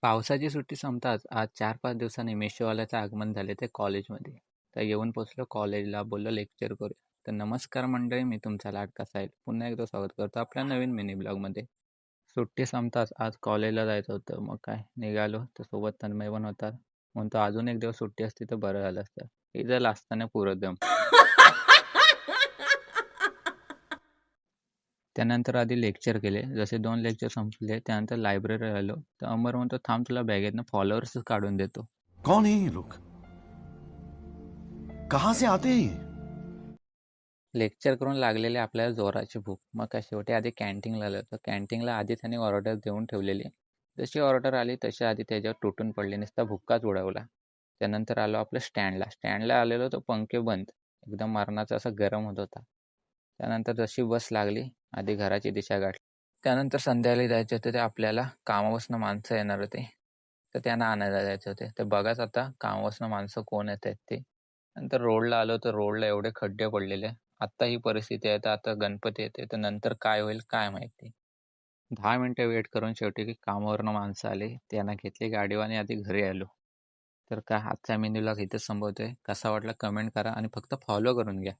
पावसाची सुट्टी संपताच आज 4-5 दिवसांनी मेशोवाल्याचं आगमन झाले ते कॉलेजमध्ये. तर येऊन पोचलो कॉलेजला, बोललो लेक्चर करूया. तर नमस्कार मंडळी, मी तुमचा लाडका साहिल. पुन्हा एकदा स्वागत करतो आपल्या नवीन मिनी ब्लॉगमध्ये. सुट्टी संपताच आज कॉलेजला जायचं होतं. मग काय निघालो, तर सोबत तन्मय पण होता. म्हणतो अजून एक दिवस सुट्टी असती तर बरं झालं असतं. हे झालं असताना पुरोदम. त्यानंतर आधी लेक्चर केले. जसे 2 लेक्चर संपले त्यानंतर लायब्ररी आलो. तर अमर म्हणतो, थांब तुला बॅगेतनं फॉलोअर्स काढून देतो. कौन है ये लोग? कहां से आते हैं ये? लेक्चर करून लागलेली आपल्याला जोराची भूक. मग काय शेवटी आधी कॅन्टीनला आलो. तर कॅन्टीनला आधी त्याने ऑर्डर देऊन ठेवलेली. जशी ऑर्डर आली तशी आधी त्याच्यावर तुटून पडली, नुसता भुक्काच उडवला. त्यानंतर आलो आपलं स्टँडला आलेलो तो पंखे बंद, एकदम मरणाचा असा गरम होत होता. त्यानंतर जशी बस लागली आधी घराची दिशा गाठली. त्यानंतर संध्याकाळी जायचे होते ते आपल्याला कामापासून माणसं येणार होते, तर त्यांना आणायला जायचे होते. तर बघाच आता कामापासून माणसं कोण येत आहेत ते. नंतर रोडला आलो तर रोडला एवढे खड्डे पडलेले. आता ही परिस्थिती आहे तर आता गणपती येते तर नंतर काय होईल काय माहिती. 10 मिनिटं वेट करून शेवटी कामावरनं माणसं आली, त्यांना घेतली गाडीवर आणि आधी घरी आलो. तर काय आजचा मेन्यूला इथेच संपवतोय. कसा वाटला कमेंट करा आणि फक्त फॉलो करून घ्या.